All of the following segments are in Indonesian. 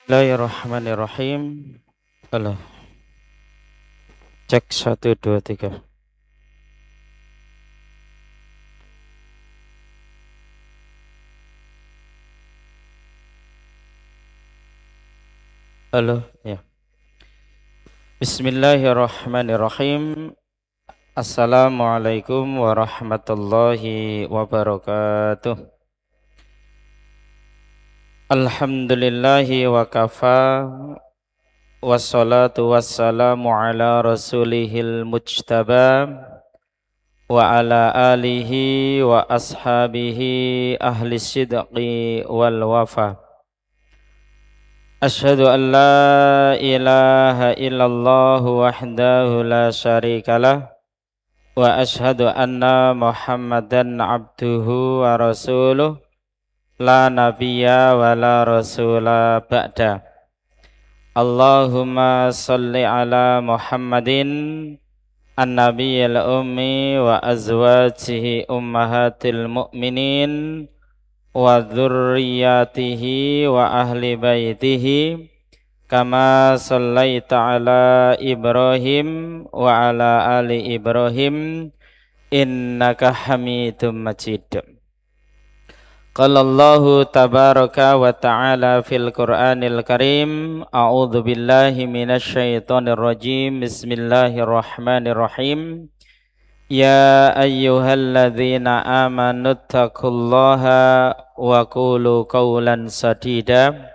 Bismillahirrahmanirrahim. Halo, cek 1 2 3. Halo, ya. Bismillahirrahmanirrahim. Assalamualaikum warahmatullahi wabarakatuh. Alhamdulillahi wa kafa. Wassalatu wassalamu ala rasulihil mujtaba wa ala alihi wa ashabihi ahli sidqi wal wafa. Asyhadu an la ilaha illallah wahdahu la syarikalah wa asyhadu anna muhammadan abduhu wa rasuluh la nabiyya wa la rasula ba'da. Allahumma salli ala Muhammadin an-nabiyil ummi wa azwajihi ummahatil mu'minin wa dzurriyyatihi wa ahli baitihi kama sallaita ala Ibrahim wa ala ali Ibrahim innaka Hamidum Majid. Qala Allahu tabaraka wa ta'ala fil Qur'anil Karim. A'udzu billahi minasy syaithanir rajim. Bismillahirrahmanirrahim. Ya ayyuhalladzina amanu taqullaha wa qulu qawlan sadida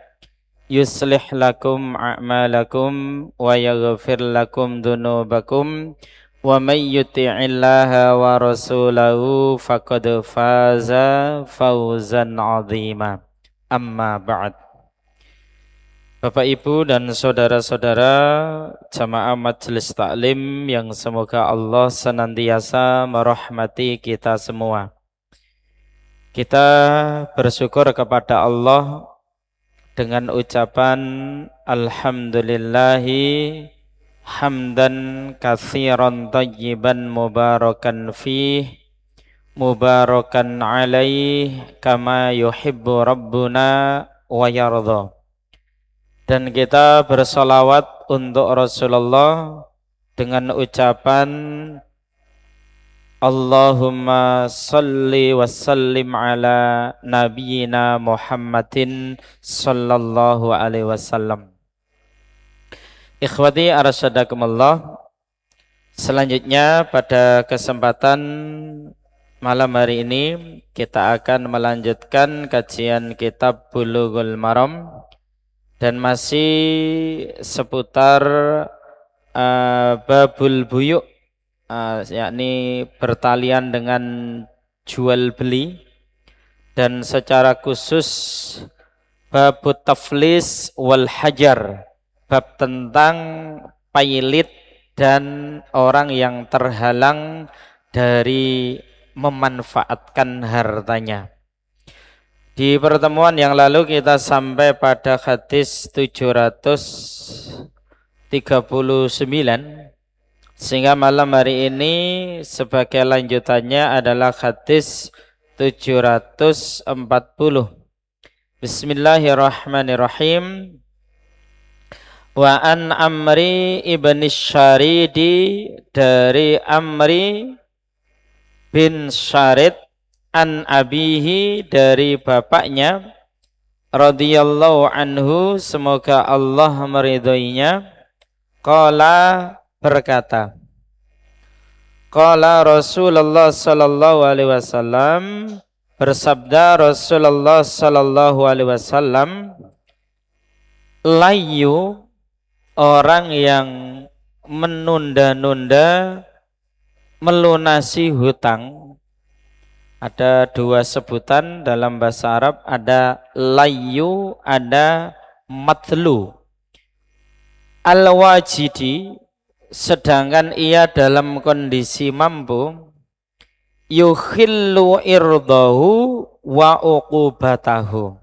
yuslih lakum a'malakum wa yaghfir lakum dhunubakum wa may yuti'illaha wa rasulahu faqad faza fawzan 'azima. Amma ba'd. Bapak Ibu dan saudara-saudara jamaah majelis taklim yang semoga Allah senantiasa merahmati kita semua. Kita bersyukur kepada Allah dengan ucapan alhamdulillahi hamdan katsiran tayyiban mubarakan fih mubarakan alaih kama yuhibbu rabbuna wa yardha. Dan kita bersolawat untuk Rasulullah dengan ucapan Allahumma salli wa sallim ala nabiyyina Muhammadin sallallahu alaihi wasallam. Ikhwati arsyadakumullah. Selanjutnya pada kesempatan malam hari ini kita akan melanjutkan kajian kitab Bulughul Maram dan masih seputar babul buyuk, yakni bertalian dengan jual beli, dan secara khusus babut taflis wal hajar, bab tentang pailit dan orang yang terhalang dari memanfaatkan hartanya. Di pertemuan yang lalu kita sampai pada hadis 739, sehingga malam hari ini sebagai lanjutannya adalah hadis 740. Bismillahirrahmanirrahim. Wa an Amri ibn Syaridi, dari Amri bin Syarid, an abihi, dari bapaknya, radhiyallahu anhu, semoga Allah meridhoinya, qala, berkata, qala Rasulullah sallallahu alaihi wasallam, bersabda Rasulullah sallallahu alaihi wasallam, layu, orang yang menunda-nunda melunasi hutang. Ada dua sebutan dalam bahasa Arab, ada layu, ada matlu. Al-wajidi, sedangkan ia dalam kondisi mampu, yukhillu irdahu wa uqubatahu,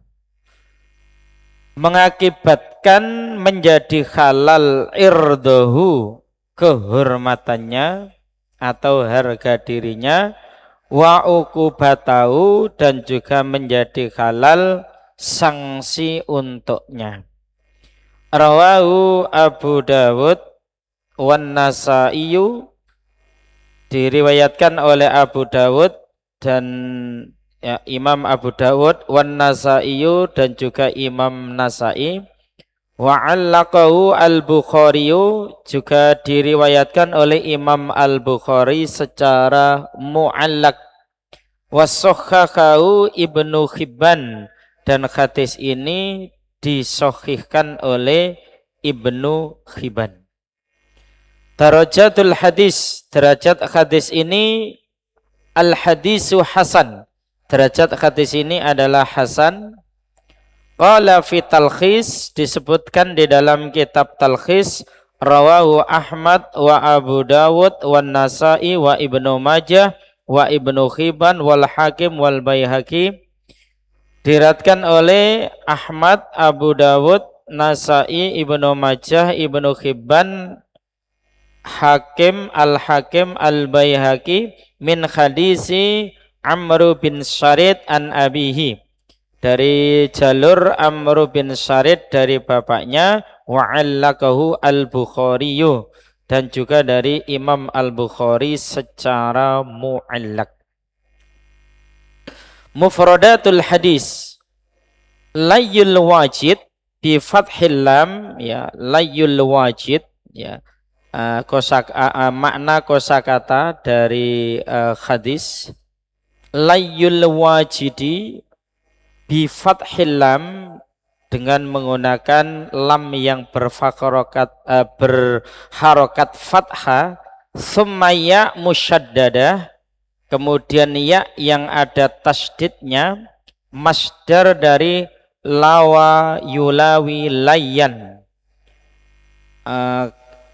mengakibatkan menjadi halal irdahu, kehormatannya atau harga dirinya, wa uqubatahu, dan juga menjadi halal sanksi untuknya. Rawahu Abu Dawud wan Nasaiyu, diriwayatkan oleh Abu Dawud dan ya, Imam Abu Dawud wan Nasaiyu dan juga Imam Nasai. Wa 'allaqahu al-Bukhariyu, juga diriwayatkan oleh Imam Al-Bukhari secara mu'allaq. Wasahhahahu Ibnu Hibban, dan hadis ini disahihkan oleh Ibnu Hibban. Darajatul hadis, derajat hadis ini al-hadisu hasan, derajat hadis ini adalah hasan. Qala fi talkhis, disebutkan di dalam kitab talkhis, rawahu Ahmad wa Abu Dawud wa Nasai wa Ibnu Majah wa Ibnu Hibban wal Hakim wal Baihaqi, diriwayatkan oleh Ahmad, Abu Dawud, Nasai, Ibnu Majah, Ibnu Hibban, Hakim, Al-Hakim, Al-Baihaqi min hadisi Amr bin Syarid an abihi, dari jalur Amr bin Syarid dari bapaknya, wa 'allaqahu al-Bukhariyu, dan juga dari Imam Al-Bukhari secara mu'allaq. Mufradatul hadis, layyul wajid bi fathil lam, ya, layyul wajid, ya, makna kosakata dari hadis layyul wajidi bi fathil lam, dengan menggunakan lam yang berharokat fathah, summa ya musyaddadah, kemudian ya yang ada tasdidnya, masdar dari lawa yulawi layyan.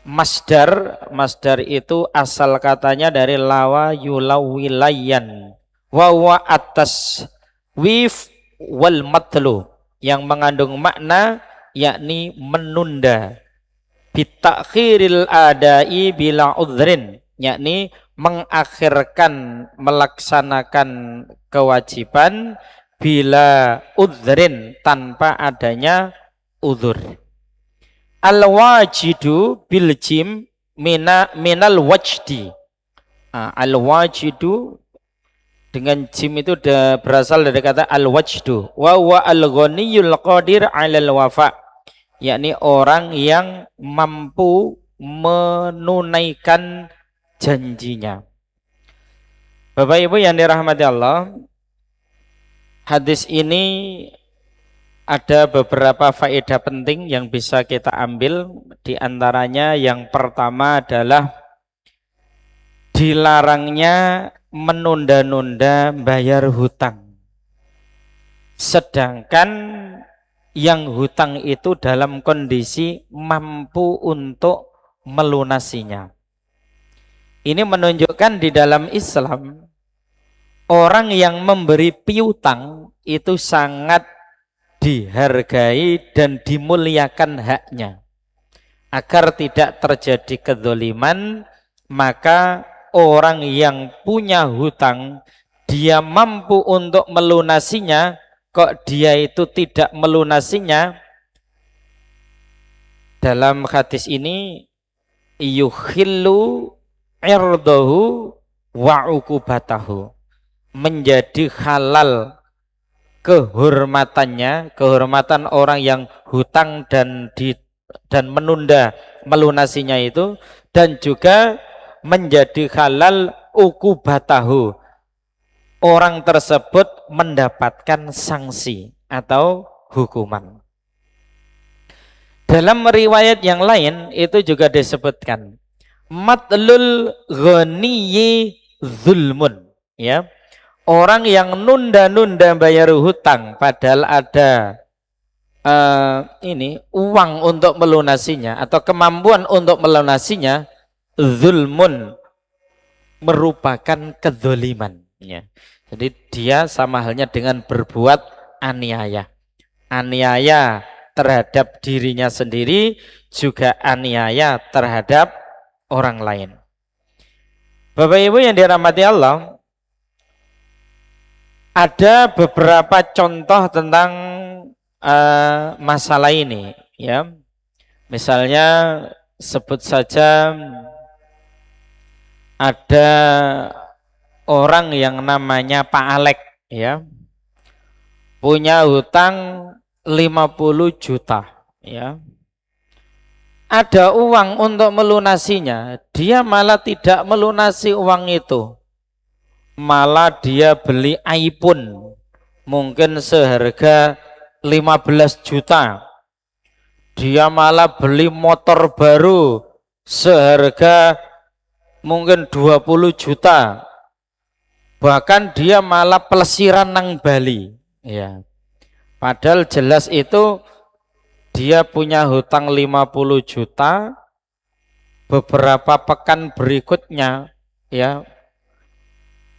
Masdar itu asal katanya dari lawa yulawi layyan, wa huwa atas wif wal matlu, yang mengandung makna yakni menunda, bitakhiril adai bila udhrin, yakni mengakhirkan melaksanakan kewajiban bila udhrin, tanpa adanya udhur. Al-wajidu bil jim minal wajdi. Al-wajidu dengan jim itu berasal dari kata al-wajdu, wa huwa al-ghaniyul qadir 'alal wafa, yakni orang yang mampu menunaikan janjinya. Bapak Ibu yang dirahmati Allah, hadis ini ada beberapa faedah penting yang bisa kita ambil. Di antaranya yang pertama adalah dilarangnya menunda-nunda bayar hutang, sedangkan yang hutang itu dalam kondisi mampu untuk melunasinya. Ini menunjukkan di dalam Islam, orang yang memberi piutang itu sangat dihargai dan dimuliakan haknya. Agar tidak terjadi kedzaliman, maka orang yang punya hutang, dia mampu untuk melunasinya, kok dia itu tidak melunasinya. Dalam hadis ini, yukhillu irdahu wa uqubatahu, menjadi halal kehormatannya, kehormatan orang yang hutang dan menunda melunasinya itu, dan juga menjadi halal uqubatahu, orang tersebut mendapatkan sanksi atau hukuman. Dalam riwayat yang lain itu juga disebutkan matlul ghaniyyi zulmun, ya, orang yang nunda-nunda bayar hutang padahal ada uang untuk melunasinya atau kemampuan untuk melunasinya, zulmun, merupakan kedzaliman, ya. Jadi dia sama halnya dengan berbuat aniaya. Aniaya terhadap dirinya sendiri, juga aniaya terhadap orang lain. Bapak Ibu yang dirahmati Allah, ada beberapa contoh tentang masalah ini, ya. Misalnya sebut saja ada orang yang namanya Pak Alek, ya, punya hutang 50 juta, ya. Ada uang untuk melunasinya, dia malah tidak melunasi uang itu. Malah dia beli iPhone mungkin seharga 15 juta. Dia malah beli motor baru seharga mungkin 20 juta. Bahkan dia malah pelesiran nang Bali, ya. Padahal jelas itu dia punya hutang 50 juta. Beberapa pekan berikutnya, ya,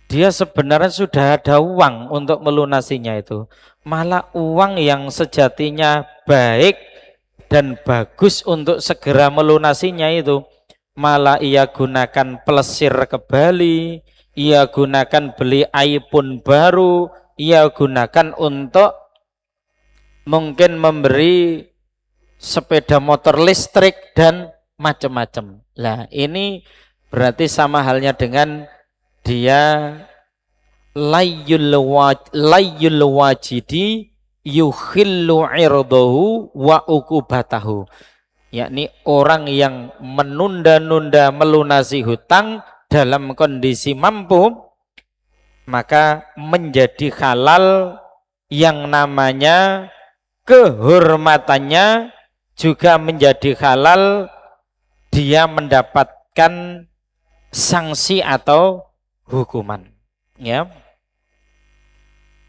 dia sebenarnya sudah ada uang untuk melunasinya itu. Malah uang yang sejatinya baik dan bagus untuk segera melunasinya itu, malah ia gunakan plesir ke Bali, ia gunakan beli iPhone baru, ia gunakan untuk mungkin memberi sepeda motor listrik dan macam-macam. Lah ini berarti sama halnya dengan dia layyul wajidi yukhillu irdahu wa ukubatahu, yakni orang yang menunda-nunda melunasi hutang dalam kondisi mampu, maka menjadi halal yang namanya kehormatannya, juga menjadi halal dia mendapatkan sanksi atau hukuman, ya.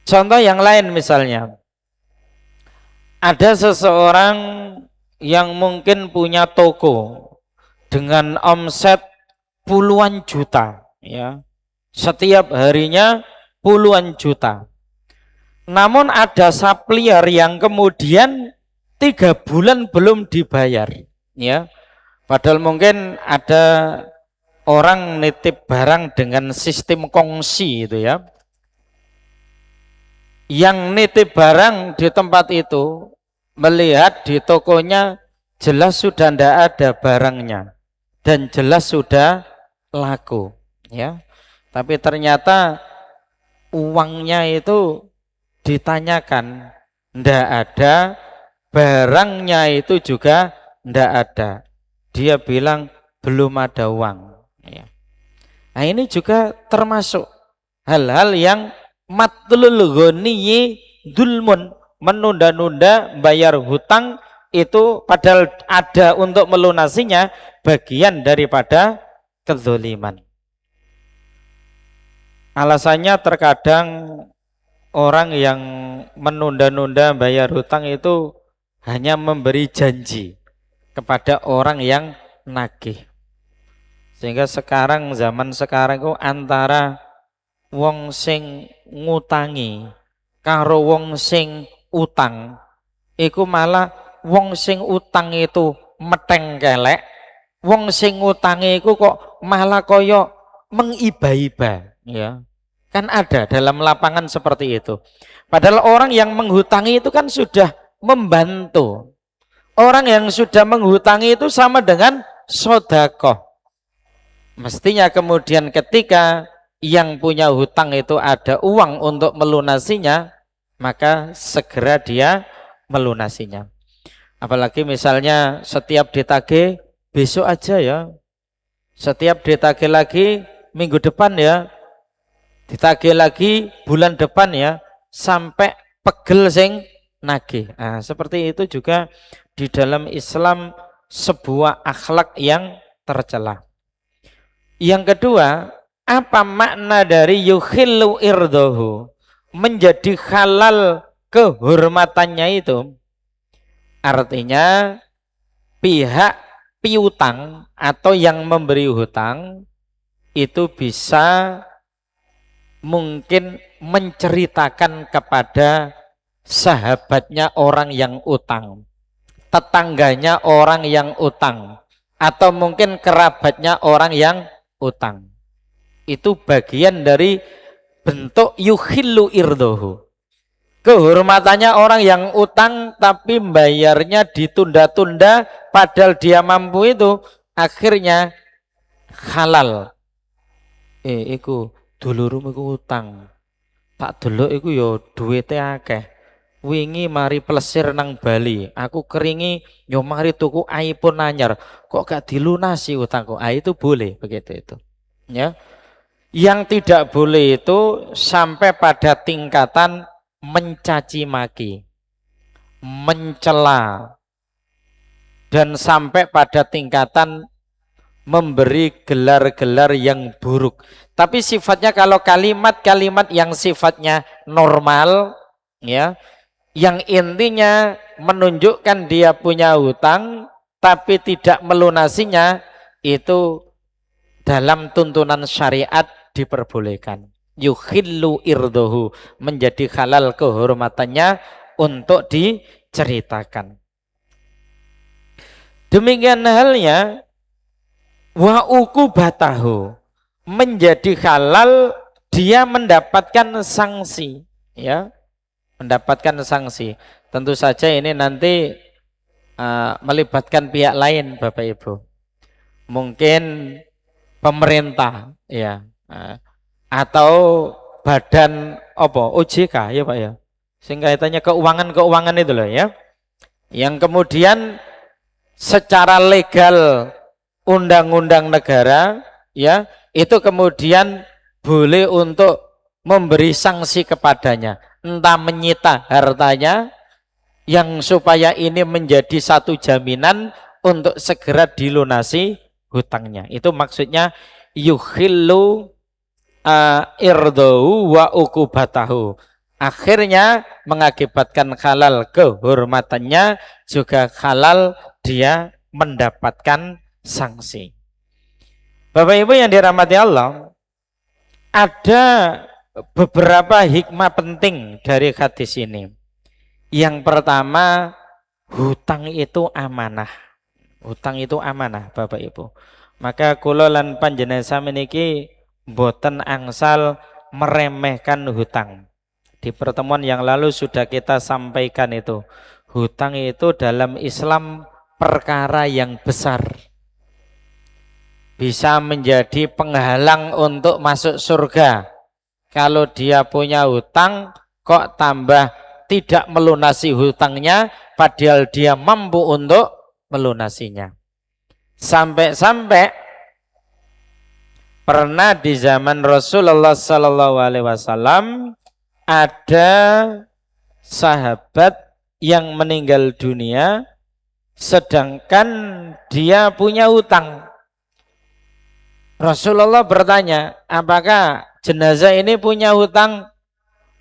Contoh yang lain, misalnya ada seseorang yang mungkin punya toko dengan omset puluhan juta, ya, setiap harinya puluhan juta. Namun ada supplier yang kemudian 3 bulan belum dibayar, ya. Padahal mungkin ada orang nitip barang dengan sistem kongsi itu, ya. Yang nitip barang di tempat itu melihat di tokonya jelas sudah tidak ada barangnya dan jelas sudah laku, ya. Tapi ternyata uangnya itu ditanyakan tidak ada, barangnya itu juga tidak ada. Dia bilang belum ada uang, ya. Nah ini juga termasuk hal-hal yang matlul ghaniyi dulmun, menunda-nunda bayar hutang itu padahal ada untuk melunasinya, bagian daripada kezaliman. Alasannya terkadang orang yang menunda-nunda bayar hutang itu hanya memberi janji kepada orang yang nagih. Sehingga sekarang, zaman sekarang itu antara wong sing ngutangi karo wong sing utang, iku malah wong sing utang itu meteng kelek, wong sing ngutangi iku kok malah koyo mengiba-iba, ya. Kan ada dalam lapangan seperti itu. Padahal orang yang menghutangi itu kan sudah membantu. Orang yang sudah menghutangi itu sama dengan sodakoh. Mestinya kemudian ketika yang punya hutang itu ada uang untuk melunasinya, maka segera dia melunasinya. Apalagi misalnya setiap ditagih besok aja, ya. Setiap ditagih lagi minggu depan, ya. Ditagih lagi bulan depan, ya. Sampai pegel sing nagih. Nah, seperti itu juga di dalam Islam sebuah akhlak yang tercela. Yang kedua, apa makna dari yukhillu irdahu, menjadi halal kehormatannya itu? Artinya pihak piutang atau yang memberi hutang itu bisa mungkin menceritakan kepada sahabatnya orang yang utang, tetangganya orang yang utang, atau mungkin kerabatnya orang yang utang. Itu bagian dari bentuk yukhillu irdahu. Kehormatannya orang yang utang tapi bayarnya ditunda-tunda padahal dia mampu itu akhirnya halal. Iku dulurum iku utang. Tak delok iku yo duwite akeh. Wingi mari plesir nang Bali, aku keringi yo mari tuku iPhone anyar. Kok gak dilunasi utangku? Itu boleh begitu itu. Ya. Yang tidak boleh itu sampai pada tingkatan mencaci maki, mencela, dan sampai pada tingkatan memberi gelar-gelar yang buruk. Tapi sifatnya kalau kalimat-kalimat yang sifatnya normal, ya, yang intinya menunjukkan dia punya hutang tapi tidak melunasinya, itu dalam tuntunan syariat diperbolehkan. Yukhillu irdohu, menjadi halal kehormatannya untuk diceritakan. Demikian halnya wa ukubatahu, menjadi halal dia mendapatkan sanksi, ya, mendapatkan sanksi. Tentu saja ini nanti melibatkan pihak lain, Bapak Ibu. Mungkin pemerintah, ya, atau badan apa OJK, ya Pak ya, sehingga kaitannya keuangan itu loh ya, yang kemudian secara legal undang-undang negara, ya, itu kemudian boleh untuk memberi sanksi kepadanya, entah menyita hartanya yang supaya ini menjadi satu jaminan untuk segera dilunasi hutangnya. Itu maksudnya yukhillu irdahu wa ukubatahu, akhirnya mengakibatkan halal kehormatannya, juga halal dia mendapatkan sanksi. Bapak Ibu yang dirahmati Allah, ada beberapa hikmah penting dari hadis ini. Yang pertama, hutang itu amanah. Hutang itu amanah, Bapak Ibu. Maka kula lan panjenengan sami niki boten angsal meremehkan hutang. Di pertemuan yang lalu sudah kita sampaikan itu. Hutang itu dalam Islam perkara yang besar. Bisa menjadi penghalang untuk masuk surga. Kalau dia punya hutang kok tambah tidak melunasi hutangnya padahal dia mampu untuk melunasinya. Sampai-sampai pernah di zaman Rasulullah SAW ada sahabat yang meninggal dunia sedangkan dia punya hutang. Rasulullah bertanya, apakah jenazah ini punya hutang?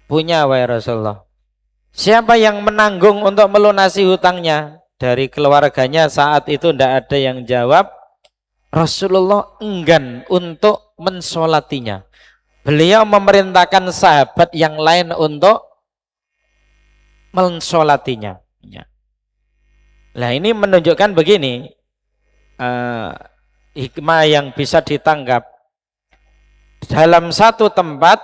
Punya, wahai Rasulullah. Siapa yang menanggung untuk melunasi hutangnya? Dari keluarganya saat itu tidak ada yang jawab. Rasulullah enggan untuk mensolatinya. Beliau memerintahkan sahabat yang lain untuk mensolatinya. Nah ini menunjukkan begini, hikmah yang bisa ditangkap. Dalam satu tempat,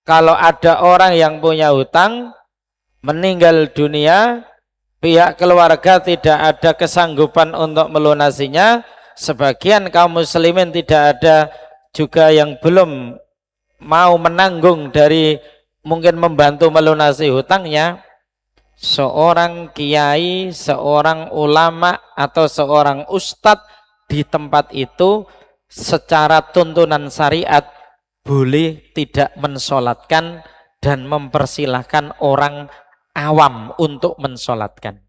kalau ada orang yang punya hutang, meninggal dunia, pihak keluarga tidak ada kesanggupan untuk melunasinya, sebagian kaum muslimin tidak ada juga yang belum mau menanggung dari mungkin membantu melunasi hutangnya, seorang kiai, seorang ulama atau seorang ustadz di tempat itu secara tuntunan syariat boleh tidak mensolatkan dan mempersilahkan orang awam untuk mensolatkan.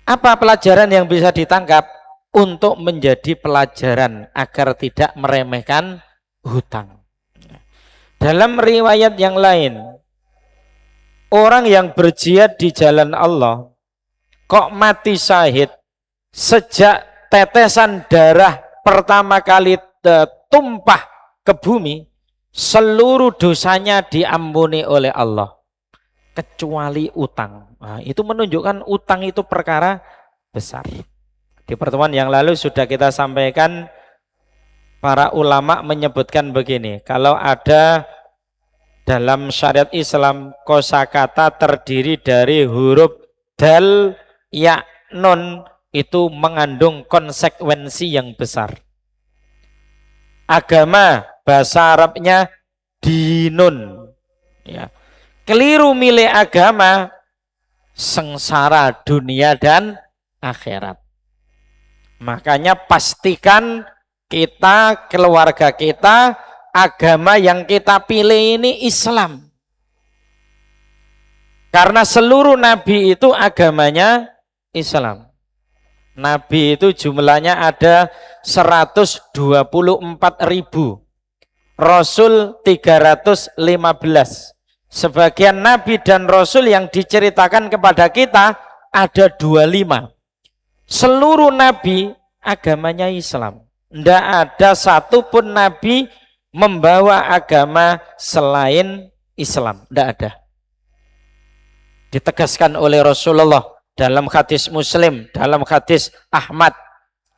Apa pelajaran yang bisa ditangkap? Untuk menjadi pelajaran agar tidak meremehkan hutang. Dalam riwayat yang lain, orang yang berjihad di jalan Allah kok mati syahid sejak tetesan darah pertama kali tumpah ke bumi, seluruh dosanya diampuni oleh Allah kecuali utang. Nah, itu menunjukkan utang itu perkara besar. Di pertemuan yang lalu sudah kita sampaikan, para ulama menyebutkan begini, kalau ada dalam syariat Islam kosakata terdiri dari huruf dal, ya, nun, itu mengandung konsekuensi yang besar. Agama bahasa Arabnya dinun, ya. Keliru milih agama, sengsara dunia dan akhirat. Makanya pastikan kita, keluarga kita, agama yang kita pilih ini Islam. Karena seluruh nabi itu agamanya Islam. Nabi itu jumlahnya ada 124.000. Rasul 315. Sebagian nabi dan rasul yang diceritakan kepada kita ada 25. Seluruh nabi agamanya Islam. Tidak ada satupun nabi membawa agama selain Islam. Tidak ada. Ditegaskan oleh Rasulullah dalam hadis Muslim, dalam hadis Ahmad,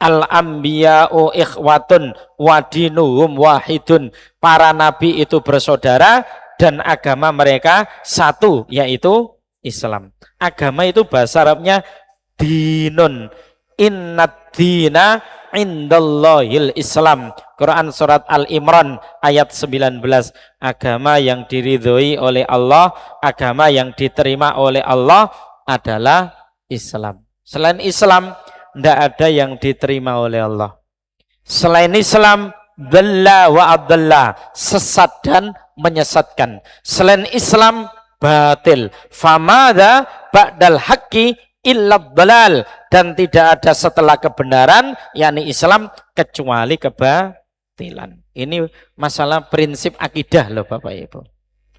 al-anbiya'u ikhwatun wa dinuhum wahidun. Para nabi itu bersaudara dan agama mereka satu, yaitu Islam. Agama itu bahasa Arabnya dinun. Innad dina indallahil Islam. Quran surat Al-Imran ayat 19. Agama yang diridhoi oleh Allah, agama yang diterima oleh Allah adalah Islam. Selain Islam tidak ada yang diterima oleh Allah. Selain Islam, dhalla wa adalla, sesat dan menyesatkan. Selain Islam, batil. Famada ba'dal haqqi illa dhalal, dan tidak ada setelah kebenaran yakni Islam kecuali kebatilan. Ini masalah prinsip akidah loh Bapak Ibu.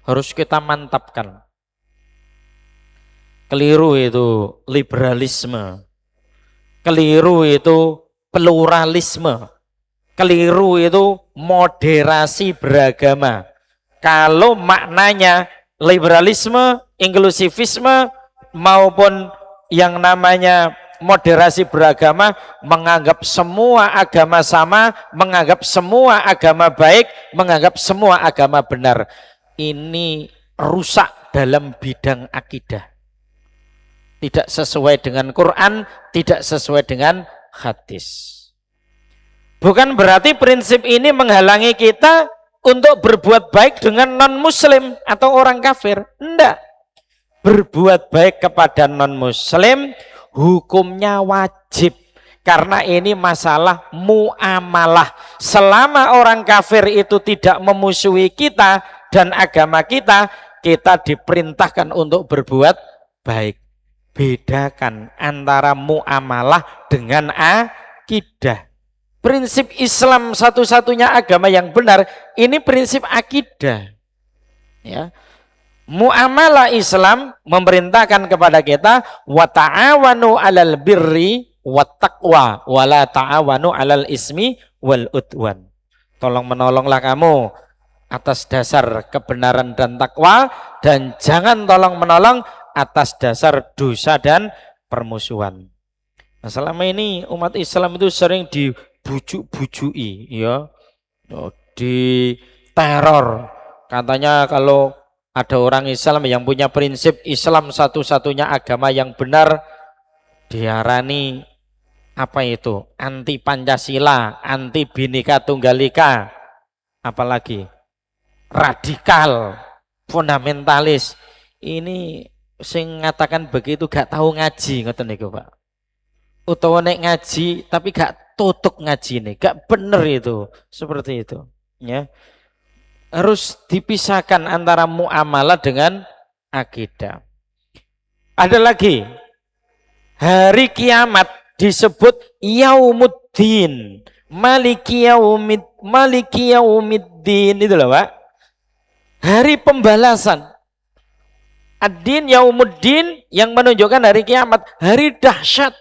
Harus kita mantapkan. Keliru itu liberalisme. Keliru itu pluralisme. Keliru itu moderasi beragama. Kalau maknanya liberalisme, inklusivisme maupun yang namanya moderasi beragama, menganggap semua agama sama, menganggap semua agama baik, menganggap semua agama benar. Ini rusak dalam bidang akidah. Tidak sesuai dengan Quran, tidak sesuai dengan hadis. Bukan berarti prinsip ini menghalangi kita untuk berbuat baik dengan non-muslim atau orang kafir. Tidak. Berbuat baik kepada non-muslim hukumnya wajib. Karena ini masalah muamalah. Selama orang kafir itu tidak memusuhi kita dan agama kita, kita diperintahkan untuk berbuat baik. Bedakan antara muamalah dengan akidah. Prinsip Islam satu-satunya agama yang benar, ini prinsip akidah. Ya. Muamalah Islam memerintahkan kepada kita wa ta'awanu 'alal birri wat taqwa wa la ta'awanu 'alal ismi wal udwan. Tolong menolonglah kamu atas dasar kebenaran dan takwa, dan jangan tolong menolong atas dasar dosa dan permusuhan. Nah, selama ini umat Islam itu sering dibujuk-bujui, ya, di teror. Katanya kalau ada orang Islam yang punya prinsip Islam satu-satunya agama yang benar, diarani apa itu? Anti Pancasila, anti Bhinneka Tunggal Ika, apalagi radikal, fundamentalis. Ini sing ngatakan begitu gak tahu ngaji, ngoten niku Pak. Utawa nek ngaji tapi gak tutuk ngaji nih, gak bener itu, seperti itu, ya. Harus dipisahkan antara muamalah dengan akidah. Ada lagi, hari kiamat disebut yaumuddin, maliki yaumiddin, itu loh Pak. Hari pembalasan. Ad-din yaumuddin yang menunjukkan hari kiamat, hari dahsyat.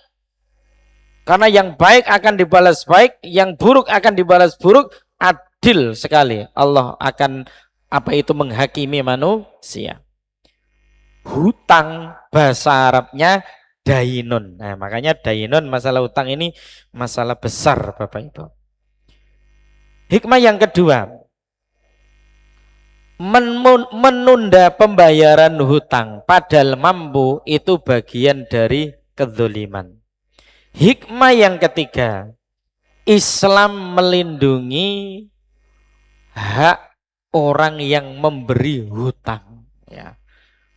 Karena yang baik akan dibalas baik, yang buruk akan dibalas buruk. Adil sekali. Allah akan menghakimi manusia. Hutang bahasa Arabnya dainun. Nah, makanya dainun, masalah hutang ini masalah besar, Bapak Ibu. Hikmah yang kedua, menunda pembayaran hutang padahal mampu itu bagian dari kedzaliman. Hikmah yang ketiga, Islam melindungi hak orang yang memberi hutang, ya.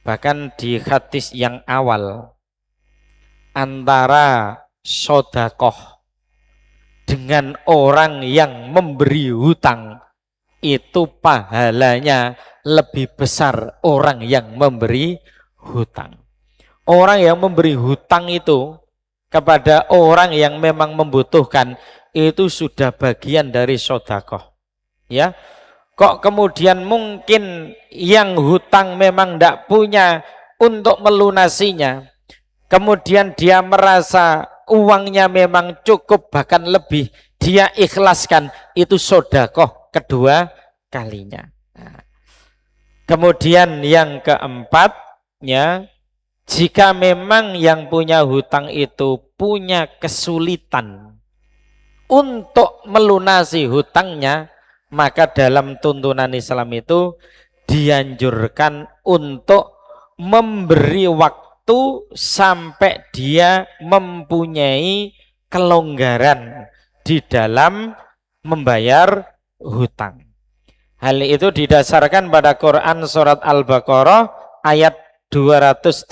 Bahkan di hadis yang awal, antara sodakoh dengan orang yang memberi hutang itu pahalanya lebih besar orang yang memberi hutang. Orang yang memberi hutang itu kepada orang yang memang membutuhkan itu sudah bagian dari sodakoh, ya. Kok kemudian mungkin yang hutang memang tidak punya untuk melunasinya, kemudian dia merasa uangnya memang cukup bahkan lebih, dia ikhlaskan, itu sodakoh kedua kalinya. Nah, kemudian yang keempat, ya, jika memang yang punya hutang itu punya kesulitan untuk melunasi hutangnya, maka dalam tuntunan Islam itu dianjurkan untuk memberi waktu sampai dia mempunyai kelonggaran di dalam membayar hutang. Hal itu didasarkan pada Quran surat Al-Baqarah ayat 280,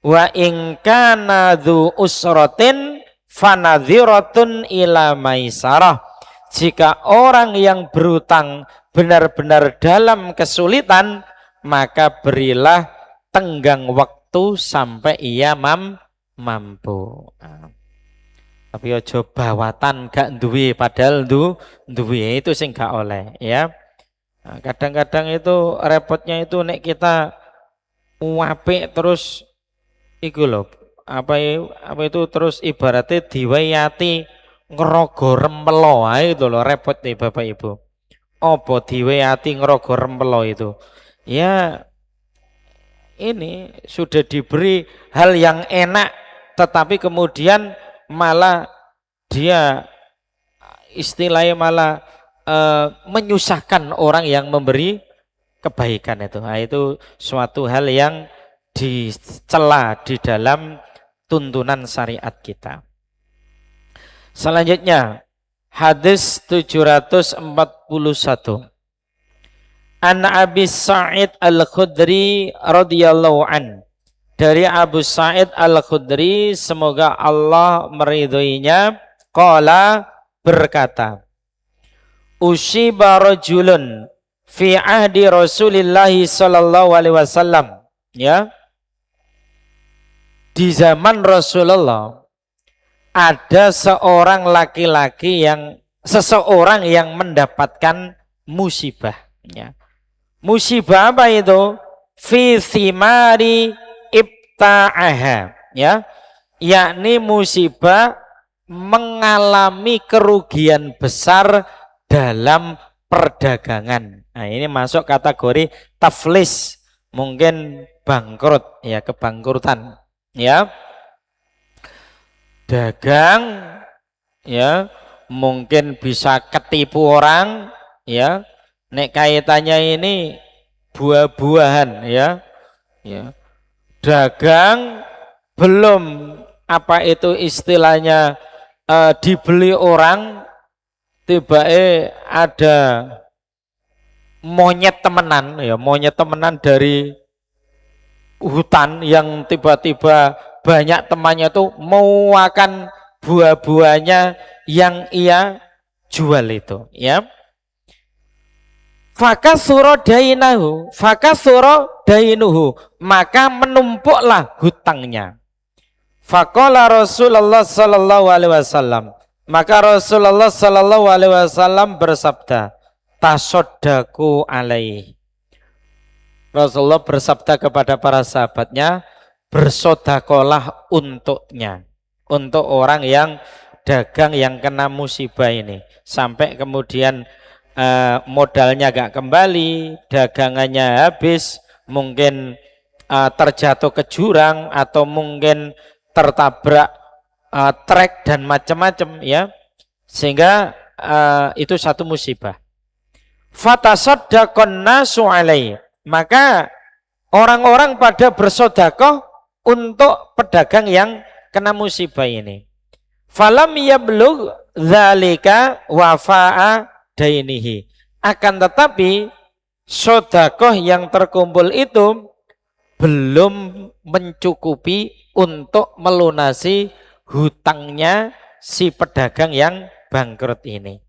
wa in kana dzu usratin fanadhiratun ila maisarah. Jika orang yang berhutang benar-benar dalam kesulitan, maka berilah tenggang waktu sampai ia mampu. Tapi ojo bawatan gak duwe padahal duwe itu sing gak oleh, ya. Nah, kadang-kadang itu repotnya itu nek kita apik terus iku lho, apa itu terus ibaratnya diwayati ngerogo rempelo itu loh, repot nih Bapak Ibu. Apa diwayati ngerogo rempelo itu? Ya ini sudah diberi hal yang enak, tetapi kemudian malah dia istilahnya malah menyusahkan orang yang memberi kebaikan itu. Nah, itu suatu hal yang dicela di dalam tuntunan syariat kita. Selanjutnya hadis 741, An Abi Sa'id Al-Khudri radhiyallahu an, dari Abu Sa'id Al-Khudri semoga Allah meridhoinya, qala, berkata, usyiba rajulun fi ahdi Rasulillah sallallahu alaihi wasallam, ya, di zaman Rasulullah ada seorang laki-laki seseorang yang mendapatkan musibah, ya. Musibah apa itu? Fi thimari ibta'aha, ya, yakni musibah mengalami kerugian besar dalam perdagangan. Nah, ini masuk kategori taflis, mungkin bangkrut, ya, kebangkrutan, ya. Dagang, ya, mungkin bisa ketipu orang, ya. Nek kaitannya ini buah-buahan, ya, ya. Dagang belum apa itu istilahnya dibeli orang, tiba-tiba ada monyet temenan, ya, monyet temenan dari hutan yang tiba-tiba banyak temannya tuh mau makan buah-buahnya yang ia jual itu, ya. Fakasura dainuhu, maka menumpuklah hutangnya. Faqala Rasulullah sallallahu alaihi wasallam, maka Rasulullah sallallahu alaihi wasallam bersabda, tasaddaku alaihi. Rasulullah bersabda kepada para sahabatnya, bersodakolah untuknya, untuk orang yang dagang yang kena musibah ini, sampai kemudian modalnya gak kembali, dagangannya habis, mungkin terjatuh ke jurang atau mungkin tertabrak trek dan macam-macam, ya, sehingga itu satu musibah. Fatasaddaqan nasu alaihi. Maka orang-orang pada bersedekah untuk pedagang yang kena musibah ini. Falam yablugh dzalika wafa'a dainihi. Akan tetapi sedekah yang terkumpul itu belum mencukupi untuk melunasi hutangnya si pedagang yang bangkrut ini.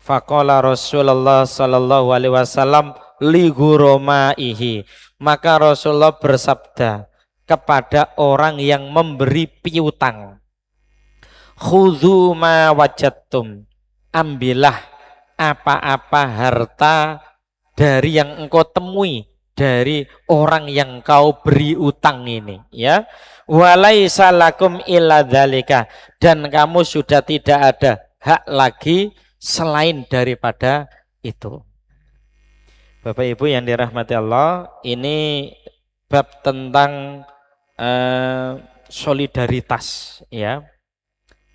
Faqala Rasulullah sallallahu alaihi wasallam li ghuromaihi. Maka Rasulullah bersabda kepada orang yang memberi piutang, khudzu ma wajadtum, ambillah apa-apa harta dari yang engkau temui dari orang yang kau beri utang ini, ya. Walaisa lakum illa dzalika, dan kamu sudah tidak ada hak lagi selain daripada itu. Bapak Ibu yang dirahmati Allah, ini bab tentang solidaritas, ya.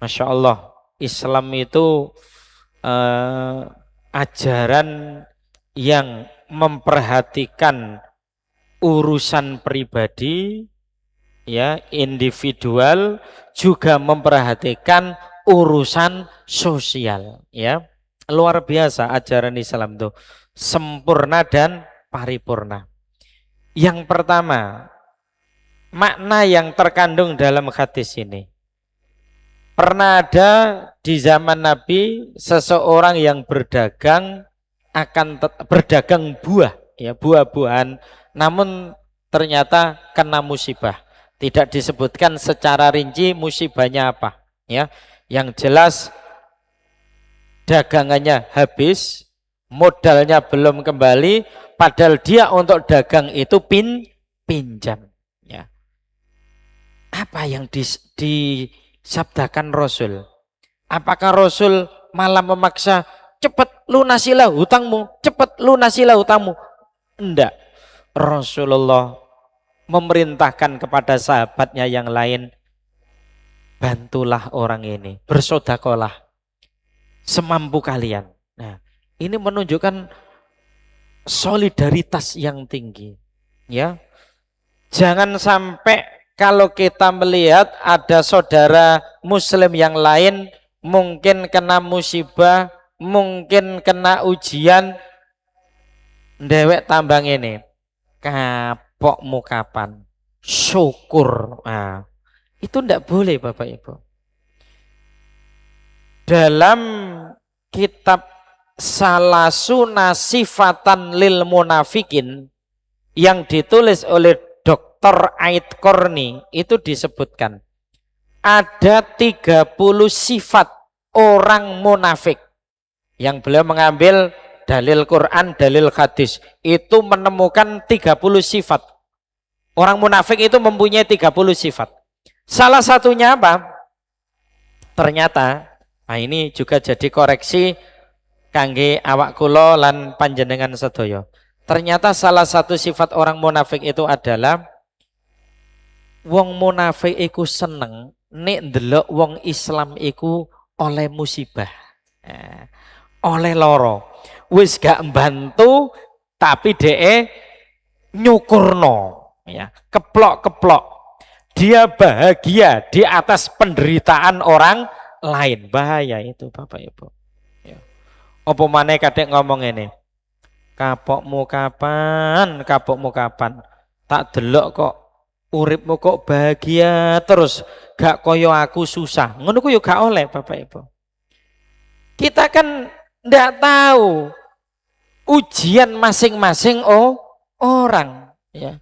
Masya Allah, Islam itu ajaran yang memperhatikan urusan pribadi, ya, individual, juga memperhatikan urusan sosial, ya. Luar biasa ajaran Islam itu, sempurna dan paripurna. Yang pertama, makna yang terkandung dalam hadis ini. Pernah ada di zaman Nabi seseorang yang berdagang berdagang buah, ya, buah-buahan, namun ternyata kena musibah. Tidak disebutkan secara rinci musibahnya apa, ya. Yang jelas dagangannya habis, modalnya belum kembali, padahal dia untuk dagang itu pinjam, ya. Apa yang disabdakan Rasul? Apakah Rasul malah memaksa, cepat lunasilah hutangmu, cepat lunasilah hutangmu? Enggak. Rasulullah memerintahkan kepada sahabatnya yang lain, bantulah orang ini, bersedekahlah semampu kalian. Nah, ini menunjukkan solidaritas yang tinggi, ya. Jangan sampai kalau kita melihat ada saudara muslim yang lain mungkin kena musibah, mungkin kena ujian, dewek tambang ini, kapokmu kapan, syukur. Nah, itu tidak boleh Bapak Ibu. Dalam kitab Salasuna Sifatan lil Munafikin yang ditulis oleh Dr. Ait Korni, itu disebutkan ada 30 sifat orang munafik yang beliau mengambil dalil Quran, dalil hadis, itu menemukan 30 sifat. Orang munafik itu mempunyai 30 sifat. Salah satunya apa? Ternyata, nah ini juga jadi koreksi kangge awak kula lan panjenengan sedaya. Ternyata salah satu sifat orang munafik itu adalah wong munafik iku seneng nek ndelok wong Islam iku oleh musibah, oleh loro, wis gak mbantu tapi dhek nyukurno, ya, keplok-keplok. Dia bahagia di atas penderitaan orang lain. Bahaya itu Bapak Ibu, ya. Apa maneh kadek ngomong ini, kapokmu kapan, kapokmu kapan, tak delok kok uripmu kok bahagia terus, gak koyo aku susah. Ngono ku yo gak oleh Bapak Ibu. Kita kan ndak tahu ujian masing-masing orang, ya.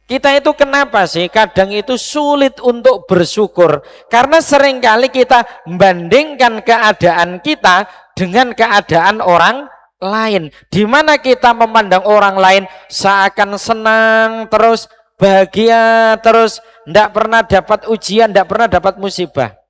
Kita itu kenapa sih kadang itu sulit untuk bersyukur? Karena seringkali kita membandingkan keadaan kita dengan keadaan orang lain, di mana kita memandang orang lain seakan senang terus, bahagia terus, tidak pernah dapat ujian, tidak pernah dapat musibah.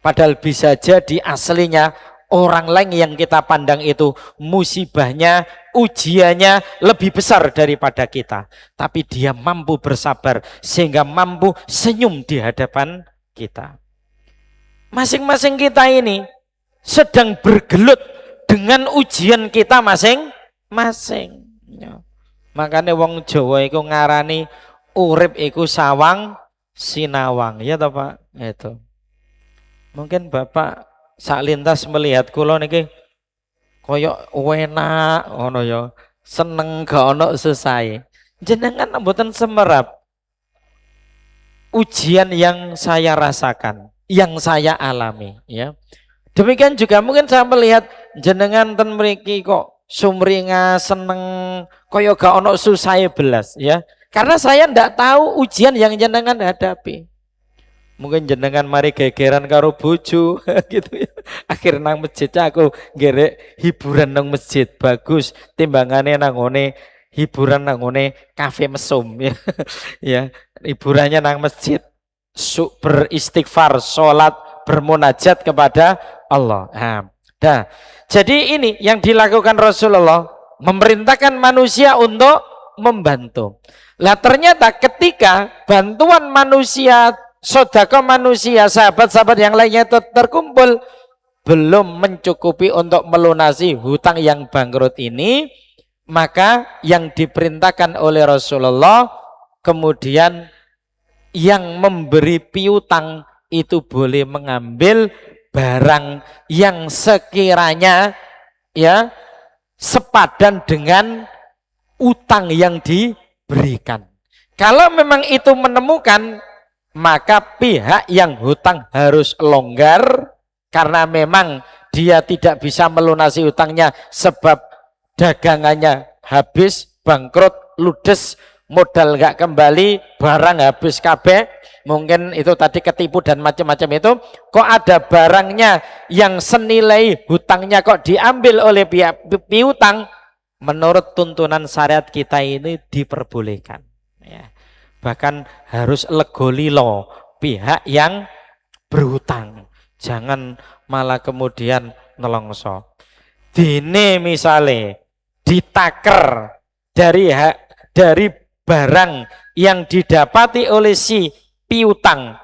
Padahal bisa jadi aslinya orang lain yang kita pandang itu musibahnya, ujiannya lebih besar daripada kita, tapi dia mampu bersabar sehingga mampu senyum di hadapan kita. Masing-masing kita ini sedang bergelut dengan ujian kita masing. Ya. Makanya wong Jawa iku ngarani urip iku sawang sinawang, ya toh Pak? Itu. Mungkin Bapak saklintas melihat kula niki koyok enak ngono ya. Seneng gak ono susah. Jenengan mboten semerap ujian yang saya rasakan, yang saya alami, ya. Demikian juga mungkin saya melihat jenengan ten mriki kok sumringah seneng koyo gak ono susah belas, ya. Karena saya ndak tahu ujian yang jenengan hadapi. Mungkin jenengan mari gegeran karo bojo gitu ya. Akhir nang masjid aku ngerek hiburan nang masjid bagus timbangane nang ngone hiburan nang ngone kafe mesum ya. Ya, hiburannya nang masjid beristighfar, sholat, bermunajat kepada Allah. Nah, jadi ini yang dilakukan Rasulullah memerintahkan manusia untuk membantu. Lah ternyata ketika bantuan manusia, sedekah manusia, sahabat-sahabat yang lainnya itu terkumpul, belum mencukupi untuk melunasi hutang yang bangkrut ini, maka yang diperintahkan oleh Rasulullah kemudian yang memberi piutang itu boleh mengambil barang yang sekiranya ya sepadan dengan utang yang diberikan. Kalau memang itu menemukan, maka pihak yang hutang harus longgar karena memang dia tidak bisa melunasi hutangnya sebab dagangannya habis, bangkrut, ludes, modal gak kembali, barang habis kabeh, mungkin itu tadi ketipu dan macam-macam itu. Kok ada barangnya yang senilai hutangnya kok diambil oleh pihak piutang, menurut tuntunan syariat kita ini diperbolehkan, ya. Bahkan harus legolilo pihak yang berhutang, jangan malah kemudian nelongso. Dene misale ditaker dari barang yang didapati oleh si piutang,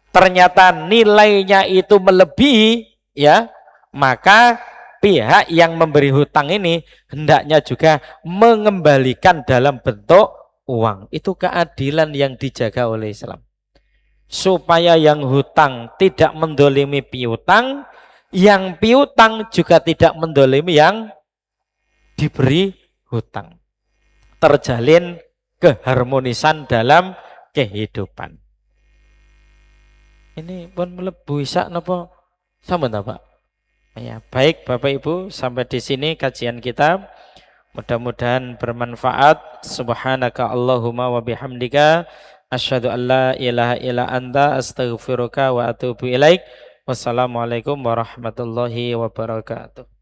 ternyata nilainya itu melebihi, ya, maka pihak yang memberi hutang ini hendaknya juga mengembalikan dalam bentuk uang. Itu keadilan yang dijaga oleh Islam, supaya yang hutang tidak mendolimi piutang, yang piutang juga tidak mendolimi yang diberi hutang. Terjalin keharmonisan dalam kehidupan. Ini pun melebu isak napa sampun ta, Pak? Ya, baik Bapak Ibu, sampai di sini kajian kita. Mudah-mudahan bermanfaat. Subhanaka Allahumma wa bihamdika asyhadu an la ilaha illa anta astaghfiruka wa atubu ilaik. Wassalamualaikum warahmatullahi wabarakatuh.